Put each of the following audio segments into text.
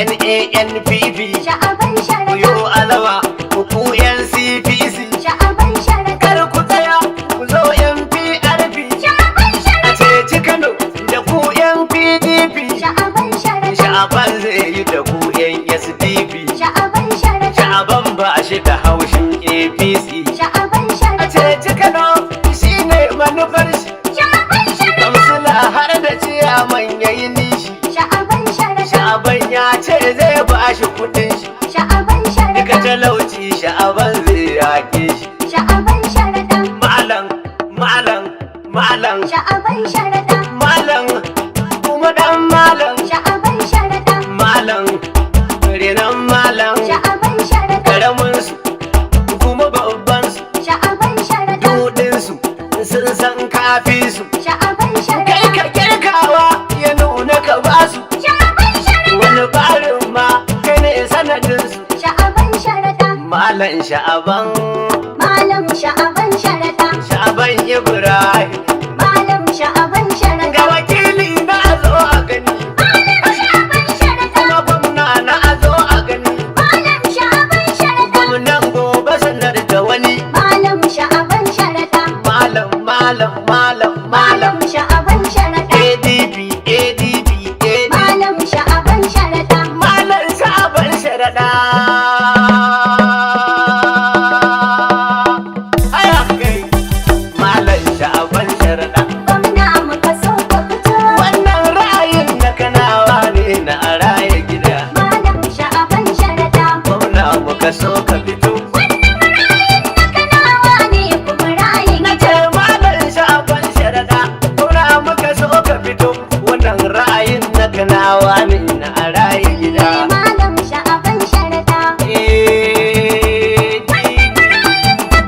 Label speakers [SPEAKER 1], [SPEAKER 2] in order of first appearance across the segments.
[SPEAKER 1] NANPP
[SPEAKER 2] Sha'aban Sharaɗa.
[SPEAKER 1] Yo alawa ku NCPC
[SPEAKER 2] Sha'aban Sharaɗa.
[SPEAKER 1] kar ku tsaya ku zo NPRP
[SPEAKER 2] Sha'aban
[SPEAKER 1] a
[SPEAKER 2] Sharaɗa.
[SPEAKER 1] ceci Kano da ku NPDP
[SPEAKER 2] Sha'aban Sharaɗa.
[SPEAKER 1] Sha'aban zai yi da ku SDP
[SPEAKER 2] Sha'aban Sharaɗa.
[SPEAKER 1] Sha'aban ba shi da haushin APC
[SPEAKER 2] Sha'aban
[SPEAKER 1] a
[SPEAKER 2] Sharaɗa.
[SPEAKER 1] ceci Kano shine manufar shi
[SPEAKER 2] Sha'aban Sharaɗa.
[SPEAKER 1] kamsila har da ciyaman yayi nishi
[SPEAKER 2] Sha'aban Sharaɗa.
[SPEAKER 1] Sha'aban ya ce zai ba shi kudin shi
[SPEAKER 2] Sha'aban
[SPEAKER 1] duka
[SPEAKER 2] Sharaɗa.
[SPEAKER 1] talauci Sha'aban zai yake shi
[SPEAKER 2] Sha'aban Sharaɗa.
[SPEAKER 1] malam
[SPEAKER 2] Sha'aban Sharaɗa.
[SPEAKER 1] malam kuma dan malam
[SPEAKER 2] Sha'aban Sharaɗa.
[SPEAKER 1] malam renan malam
[SPEAKER 2] Sha'aban Sharaɗa.
[SPEAKER 1] karamin su kuma babban su
[SPEAKER 2] Sha'aban Sharaɗa.
[SPEAKER 1] dudin su sun san kafi su
[SPEAKER 2] Sha'aban
[SPEAKER 1] kai
[SPEAKER 2] Sharaɗa.
[SPEAKER 1] ka kirkawa ya nuna ka basu
[SPEAKER 2] Sha'aban Sharaɗa.
[SPEAKER 1] wani barin ma kai ne sanadin su
[SPEAKER 2] Sha'aban Sharaɗa.
[SPEAKER 1] malam Sha'aban
[SPEAKER 2] Malam Sha'aban Sharaɗa.
[SPEAKER 1] Sha'aban Ibrahim
[SPEAKER 2] Malam Sha'aban Sharaɗa.
[SPEAKER 1] ga wakili na zo a gani
[SPEAKER 2] Malam Sha'aban Sharaɗa.
[SPEAKER 1] kuma gwamna na zo a gani
[SPEAKER 2] Malam Sha'aban Sharaɗa.
[SPEAKER 1] gwamnan gobe sanar da wani
[SPEAKER 2] Malam Sha'aban Sharaɗa.
[SPEAKER 1] malam
[SPEAKER 2] Malam Sha'aban Sharaɗa.
[SPEAKER 1] ADP
[SPEAKER 2] Malam Sha'aban Sharaɗa.
[SPEAKER 1] malam Sha'aban Sharaɗa aya kai malam Sha'aban Sharaɗa
[SPEAKER 2] Gwamna muka so ka fito.
[SPEAKER 1] wannan ra'ayin na kanawa ne na araya gida
[SPEAKER 2] Malam Sha'aban Sharaɗa.
[SPEAKER 1] gwamna muka so ka fito
[SPEAKER 2] Ra'ayin na kanawa ne kuma ra'ayin
[SPEAKER 1] na ce malam Sha'aban Sharaɗa gwamna muka so ka fito wannan ra'ayin na kanawa ne na araya gida
[SPEAKER 2] Malam Sha'aban Sharaɗa.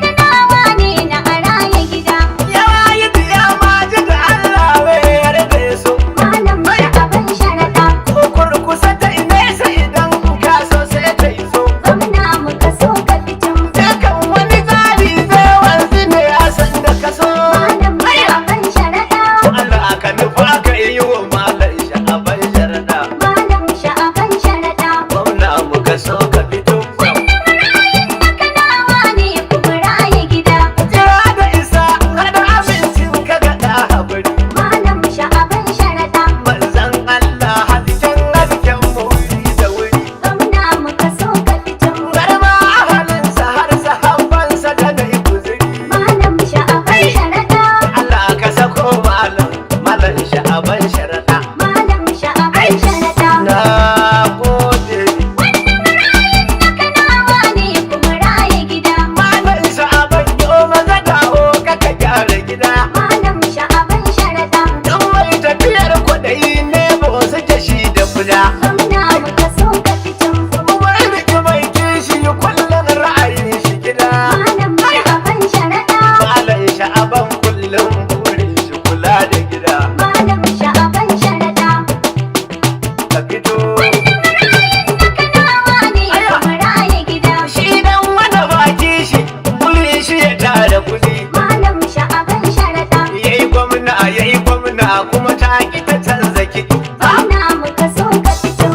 [SPEAKER 2] Kanawa ne na araya gida.
[SPEAKER 1] yawa yi biya ma ji da Allah bai yarda so
[SPEAKER 2] Malam Sha'aban Sharaɗa.
[SPEAKER 1] ko kurkusa ta nesa idan ka so sai ta yi so
[SPEAKER 2] Gwamna muka so ka fito.
[SPEAKER 1] Dakan wani tsari zai wanzu ne a san da ka so
[SPEAKER 2] Malam Sha'aban Sharaɗa.
[SPEAKER 1] Allah ka nufa ka yi wa malam Sha'aban Sharaɗa
[SPEAKER 2] Malam Sha'aban Sharaɗa.
[SPEAKER 1] gwamna muka so ka fito
[SPEAKER 2] Ra'ayin na kanawa ne kuma ra'ayi gida.
[SPEAKER 1] jira da isa hada abincin ka gaɗa habari
[SPEAKER 2] Malam Sha'aban Sharaɗa.
[SPEAKER 1] manzan Allah hasken wuri da wuri
[SPEAKER 2] Gwamna muka so ka fito.
[SPEAKER 1] garma ahalinsa har sahabbansa da na yi guzuri
[SPEAKER 2] Malam Sha'aban Sharaɗa.
[SPEAKER 1] Allah ka sako malam Sha'aban Sharaɗa
[SPEAKER 2] Malam Sha'aban Sharaɗa.
[SPEAKER 1] na gode
[SPEAKER 2] Kanawa ne kuma ra'ayi gida.
[SPEAKER 1] malam Sha'aban yo maza dawo kaka gyara gida
[SPEAKER 2] Malam Sha'aban Sharaɗa.
[SPEAKER 1] dan mai tafiyar kwaɗayi ne ba wasu shi da kuda
[SPEAKER 2] Gwamna muka so ka fito.
[SPEAKER 1] kuma rike mai kishi kullum ra'ayin shi gida
[SPEAKER 2] Malam Sha'aban Sharaɗa.
[SPEAKER 1] malam Sha'aban kullum burin shi kula da gida
[SPEAKER 2] Malam Sha'aban Sharaɗa.
[SPEAKER 1] ka fito
[SPEAKER 2] Kanawa ne kuma ra'ayi gida.
[SPEAKER 1] shi dan wani baki shi burin shi ya tara kuɗi
[SPEAKER 2] Malam Sha'aban Sharaɗa.
[SPEAKER 1] yayi gwamna kuma ta ki ta canza kiɗi
[SPEAKER 2] Gwamna muka so ka fito.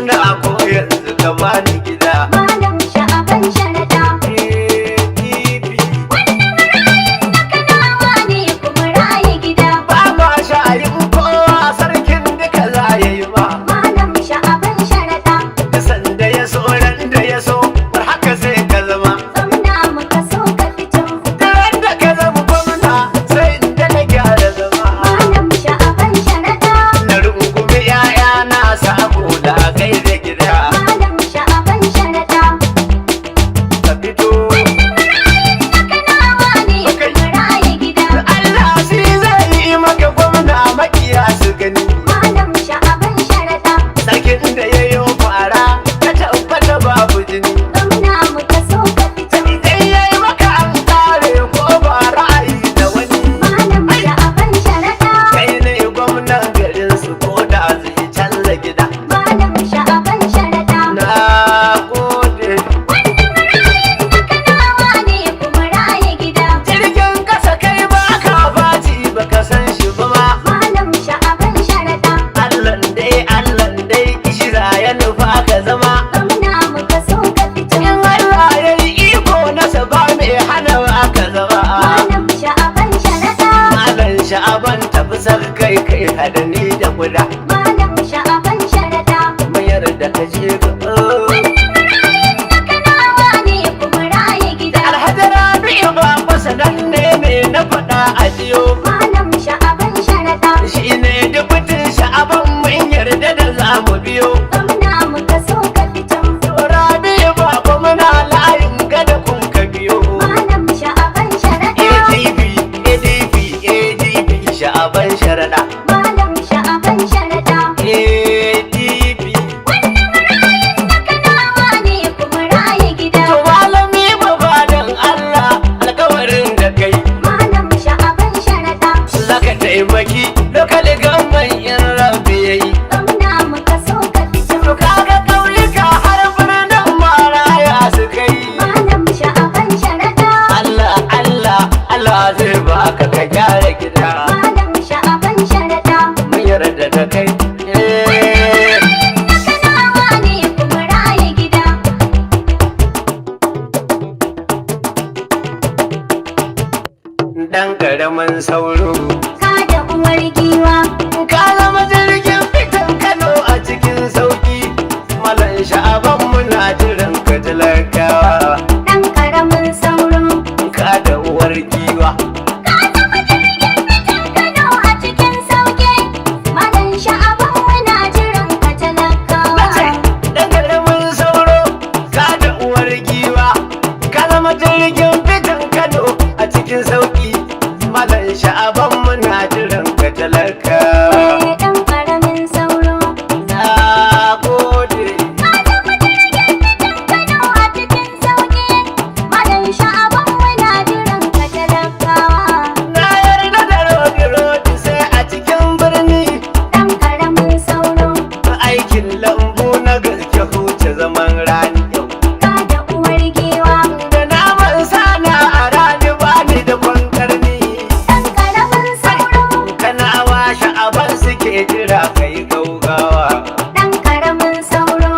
[SPEAKER 1] gwamna ko yanzu ka bani gida.
[SPEAKER 2] Malam Sha'aban Sharaɗa.
[SPEAKER 1] ADP
[SPEAKER 2] Wannan ra'ayin na Kanawa ne kuma ra'ayi gida.
[SPEAKER 1] ba ma sha'ayin kowa sarkin duka za ya yi ma.
[SPEAKER 2] Malam Sha'aban Sharaɗa.
[SPEAKER 1] Da sanda ya so ran da ya so har haka sai ka zama.
[SPEAKER 2] Gwamna muka so ka fito.
[SPEAKER 1] Da ran da ka zama gwamna sai inda na gyara zama.
[SPEAKER 2] Malam Sha'aban Sharaɗa.
[SPEAKER 1] Na rungumi 'ya'ya na samu da kai da gida.
[SPEAKER 2] Malam Sha'aban Sharaɗa.
[SPEAKER 1] Ka fito.
[SPEAKER 2] Kanawa ne kuma ra'ayi gida.
[SPEAKER 1] Allah shi zai yi maka gwamna makiya su gani.
[SPEAKER 2] Malam Sha'aban Sharaɗa.
[SPEAKER 1] Sarkin da ya yi fara ka tabbata babu jini.
[SPEAKER 2] Gwamna muka so ka fito.
[SPEAKER 1] Idan ya yi maka an kare ko ba ra'ayi da wani.
[SPEAKER 2] Malam Sha'aban Sharaɗa.
[SPEAKER 1] Kai ne gwamnan garin su ko da zai canza gida.
[SPEAKER 2] Malam Sha'aban Sharaɗa.
[SPEAKER 1] Na gode.
[SPEAKER 2] Kanawa ne kuma ra'ayi gida.
[SPEAKER 1] Jirgin kasa kai ba ka baci ba ka san shi ba ma.
[SPEAKER 2] Malam Sha'aban Sharaɗa.
[SPEAKER 1] Allahn dai kishira ya nufa ka zama.
[SPEAKER 2] Gwamna muka so ka fito.
[SPEAKER 1] In Allah ya yi iko nasa ba mai hana ka zama.
[SPEAKER 2] Malam Sha'aban Sharaɗa.
[SPEAKER 1] Malam Sha'aban tafi kai kai hadani da guda.
[SPEAKER 2] Malam Sha'aban Sharaɗa.
[SPEAKER 1] Mayar da ka je gaba.
[SPEAKER 2] Kanawa ne kuma ra'ayi gida.
[SPEAKER 1] Alhaji Rabi'u ba masa nan ne na faɗa a jiyo.
[SPEAKER 2] Malam Sha'aban Sharaɗa.
[SPEAKER 1] Shi ne dubutin Sha'aban mun yarda da za mu biyo.
[SPEAKER 2] Gwamna muka so ka fito.
[SPEAKER 1] Rabi'u ba kuma na layin gada kun ka biyo.
[SPEAKER 2] Malam Sha'aban Sharaɗa.
[SPEAKER 1] ADP Sha'aban Sharaɗa.
[SPEAKER 2] Malam Sha'aban Sharaɗa.
[SPEAKER 1] ADP.
[SPEAKER 2] Kanawa ne kuma ra'ayi gida.
[SPEAKER 1] To malami ba fadan Allah alkawarin da kai.
[SPEAKER 2] Malam Sha'aban Sharaɗa.
[SPEAKER 1] Zaka taimaki lokal gamman in rabbi yayi.
[SPEAKER 2] Gwamna muka so ka fito.
[SPEAKER 1] To kaga ƙauyuka har birnin maraya su kai.
[SPEAKER 2] Malam Sha'aban Sharaɗa.
[SPEAKER 1] Allah zai baka ka gyara gida.
[SPEAKER 2] Malam Sha'aban Sharaɗa.
[SPEAKER 1] Mun yarda da kai.
[SPEAKER 2] Kanawa ne kuma ra'ayi gida.
[SPEAKER 1] Dan karamin sauro.
[SPEAKER 2] Ka da uwar giwa.
[SPEAKER 1] Ka zama jirgin fitan Kano a cikin sauki. Malam Sha'aban muna jiran ka talakawa.
[SPEAKER 2] Ɗan ƙaramin sauro.
[SPEAKER 1] Ka da uwar giwa.
[SPEAKER 2] Ka zama jirgin fitan Kano a cikin sauƙi. Malam Sha'aban muna jiran ka talakawa.
[SPEAKER 1] Dan karamin sauro. Ka da uwar giwa. Ka zama jirgin fitan Kano a cikin sauki. Malam Sha'aban muna jiran ka talakawa.
[SPEAKER 2] Ɗan ƙaramin sauro.
[SPEAKER 1] Na gode.
[SPEAKER 2] Ka zama jirgin fitan Kano a cikin sauƙi. Malam Sha'aban muna jiran ka talakawa.
[SPEAKER 1] Na yarda da rodi sai a cikin birni.
[SPEAKER 2] Ɗan ƙaramin sauro.
[SPEAKER 1] Aikin lambu na gaske huce zaman rani yau.
[SPEAKER 2] Ka da uwar giwa.
[SPEAKER 1] Da naman sana a rani bani da kwankarni.
[SPEAKER 2] Ɗan ƙaramin sauro.
[SPEAKER 1] Kana wa Sha'aban suke jira kai gaugawa.
[SPEAKER 2] Ɗan ƙaramin sauro.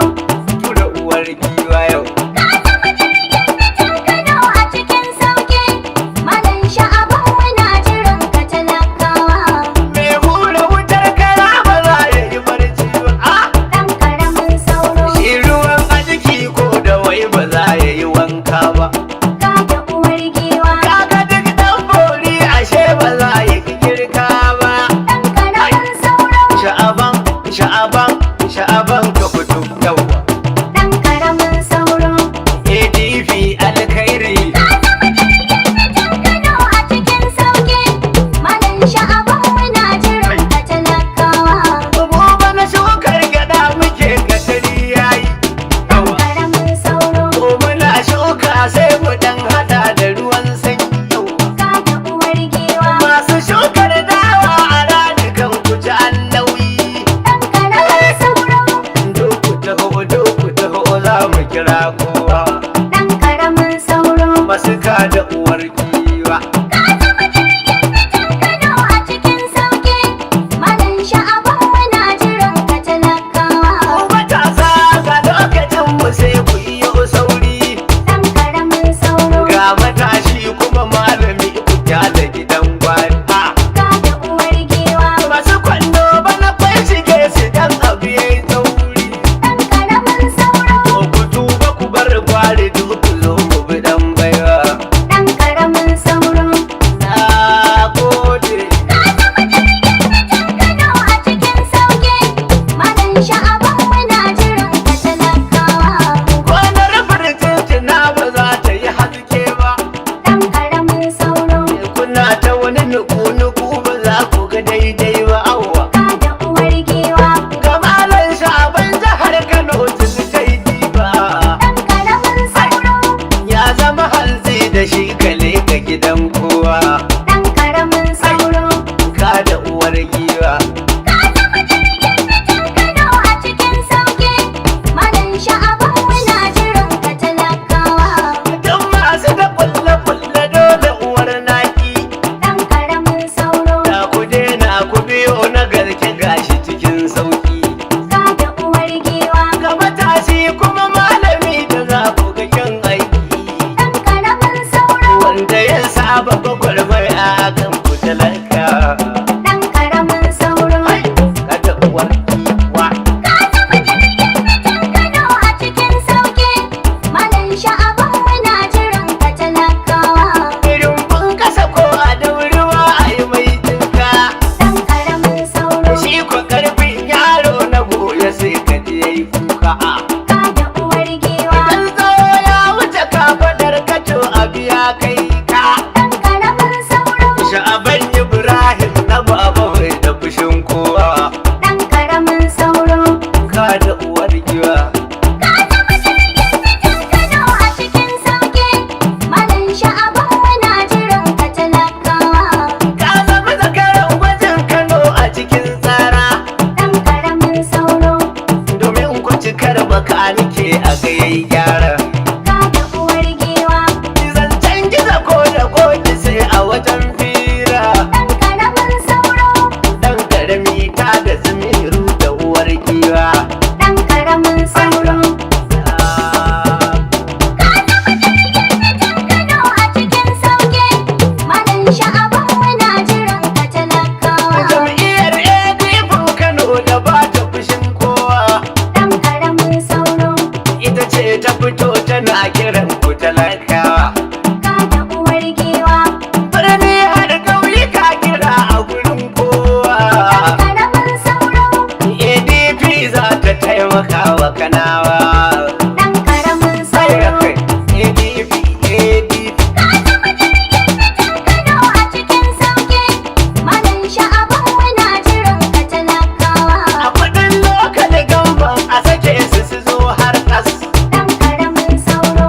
[SPEAKER 1] Tura uwar giwa yau.
[SPEAKER 2] Ka zama jirgin fitan Kano a cikin sauƙi. Malam Sha'aban muna jiran ka talakawa.
[SPEAKER 1] Mai hura wutar kara ba za ya yi barci ba.
[SPEAKER 2] Ɗan ƙaramin sauro.
[SPEAKER 1] Shi ruwan a jiki ko da wai ba za ya yi wanka ba.
[SPEAKER 2] Ka da uwar giwa.
[SPEAKER 1] Kaga duk dan bori ashe ba za ya yi girka ba.
[SPEAKER 2] Ɗan ƙaramin sauro.
[SPEAKER 1] Sha'aban ka fito yau.
[SPEAKER 2] Ɗan ƙaramin sauro.
[SPEAKER 1] ADP alkhairi.
[SPEAKER 2] Ka zama jirgin fitan Kano a cikin sauƙi. Malam Sha'aban muna jiran ka talakawa.
[SPEAKER 1] Gobe na shukar gada muke gadari yayi.
[SPEAKER 2] Ɗan ƙaramin sauro.
[SPEAKER 1] Ko muna shuka sai mu dan hada da ruwan sanyi yau.
[SPEAKER 2] Ka da uwar giwa.
[SPEAKER 1] Masu shukar dawa a rani kan kuji an nauyi.
[SPEAKER 2] Ɗan ƙaramin sauro.
[SPEAKER 1] Doku taho za mu kira kowa.
[SPEAKER 2] Ɗan ƙaramin sauro.
[SPEAKER 1] Masu ka da uwar giwa.
[SPEAKER 2] Ka zama jirgin fitan Kano a cikin sauƙi. Malam Sha'aban muna jiran ka talakawa.
[SPEAKER 1] Matasa ka'a.
[SPEAKER 2] ka da uwar giwa.
[SPEAKER 1] Idan tsawo ya wuce kafadar kato a biya kai ka.
[SPEAKER 2] Ɗan ƙaramin sauro,
[SPEAKER 1] Sha'aban Ibrahim na baba mai da fushin kowa.
[SPEAKER 2] ɗan ƙaramin sauro.
[SPEAKER 1] Ka da uwar giwa.
[SPEAKER 2] Ka zama jirgin fitan Kano a cikin sauƙi. Malam Sha'aban muna jiran ka talakawa.
[SPEAKER 1] Ka zama zakaran gwajin Kano a cikin tsara.
[SPEAKER 2] Ɗan ƙaramin sauro,
[SPEAKER 1] Domin ku cikar baka nike a gayayi gyara.
[SPEAKER 2] ka da uwar giwa.
[SPEAKER 1] Zancen gizo ko da koki sai a wajen fira.
[SPEAKER 2] Ɗan ƙaramin sauro,
[SPEAKER 1] Dan karami ta da zamiru da uwar giwa.
[SPEAKER 2] ɗan ƙaramin sauro. Kano a cikin sauƙi. Malam Sha'aban muna jiran ka talakawa.
[SPEAKER 1] Jam'iyyar ADP Kano da ba ta fushin kowa.
[SPEAKER 2] Ɗan ƙaramin sauro,
[SPEAKER 1] Ita ce ta fito tana kiran ku talakawa.
[SPEAKER 2] ka da uwar giwa.
[SPEAKER 1] Birni har ƙauyuka kira a gurin kowa.
[SPEAKER 2] Ɗan ƙaramin sauro,
[SPEAKER 1] ADP za ta taimaka wa Kanawa.
[SPEAKER 2] ɗan ƙaramin
[SPEAKER 1] Sai da
[SPEAKER 2] sauro.
[SPEAKER 1] kai ADP ADP.
[SPEAKER 2] Kano a cikin sauƙi. Malam Sha'aban muna jiran ka talakawa.
[SPEAKER 1] A kudin lokal gamban a sake su zo har ƙas.
[SPEAKER 2] Ɗan ƙaramin sauro,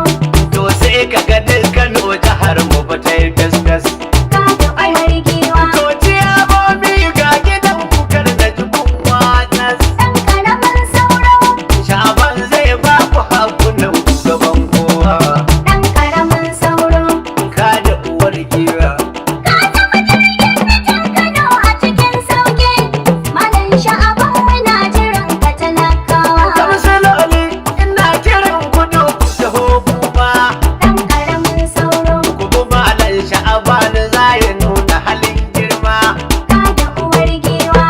[SPEAKER 1] To sai ka ga Kano jihar mu ba ta yi fes-fes.
[SPEAKER 2] ka da uwar giwa.
[SPEAKER 1] To ciyamomi ga gidan kukar da jibin watas.
[SPEAKER 2] Ɗan ƙaramin sauro,
[SPEAKER 1] Shaban zai ba ku hakunan gaban kowa.
[SPEAKER 2] ɗan ƙaramin sauro.
[SPEAKER 1] Ka da uwar giwa.
[SPEAKER 2] Kano a cikin sauƙi. Malam Sha'aban muna jiran ka talakawa.
[SPEAKER 1] Kamsaloli ina kiran kudu ku taho kuma.
[SPEAKER 2] Ɗan ƙaramin sauro,
[SPEAKER 1] Ku bi malan Sha'aban za ya nuna halin girma.
[SPEAKER 2] ka da uwar giwa.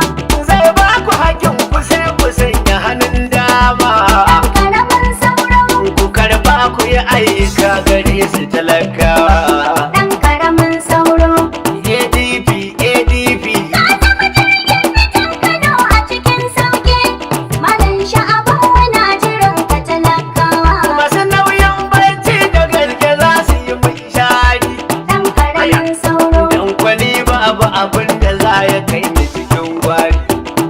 [SPEAKER 1] Zai ba ku hakin ku sai ku sanya hannun dama.
[SPEAKER 2] Ɗan ƙaramin sauro,
[SPEAKER 1] Ku karba ku yi aika gare su talakawa.
[SPEAKER 2] ɗan ƙaramin sauro.
[SPEAKER 1] ADP ADP.
[SPEAKER 2] Kano a cikin sauƙi. Malam Sha'aban muna jiran ka talakawa.
[SPEAKER 1] Masu nauyin barci da gaske za su yi mai shari.
[SPEAKER 2] Ɗan ƙaramin sauro,
[SPEAKER 1] Dan kwali babu abin da za ya kai ni cikin gwari.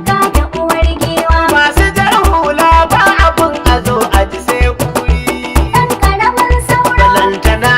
[SPEAKER 2] ka da uwar giwa.
[SPEAKER 1] Masu jar hula ba abin a zo a ji sai kuri.
[SPEAKER 2] Ɗan ƙaramin sauro,
[SPEAKER 1] Balantana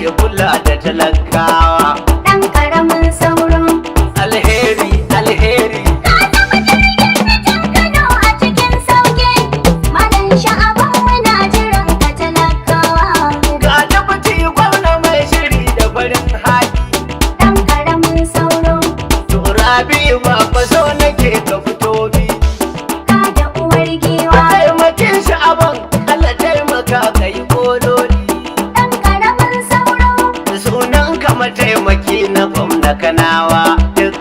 [SPEAKER 1] zai kula da talakawa.
[SPEAKER 2] ɗan ƙaramin sauro.
[SPEAKER 1] Alheri, alheri.
[SPEAKER 2] Ka zama jirgin fitan Kano a cikin sauƙi. Malam Sha'aban muna jiran ka talakawa.
[SPEAKER 1] Ga dabati gwamna mai shiri da farin hali.
[SPEAKER 2] Ɗan ƙaramin sauro.
[SPEAKER 1] To Rabi'u ba fa so nake ka fito bi.
[SPEAKER 2] Ka da uwar giwa.
[SPEAKER 1] Taimakin Sha'aban, Allah taimaka ka yi kololi.
[SPEAKER 2] Ɗan ƙaramin sauro.
[SPEAKER 1] Sunan ka mataimaki na gwamna Kanawa. Duk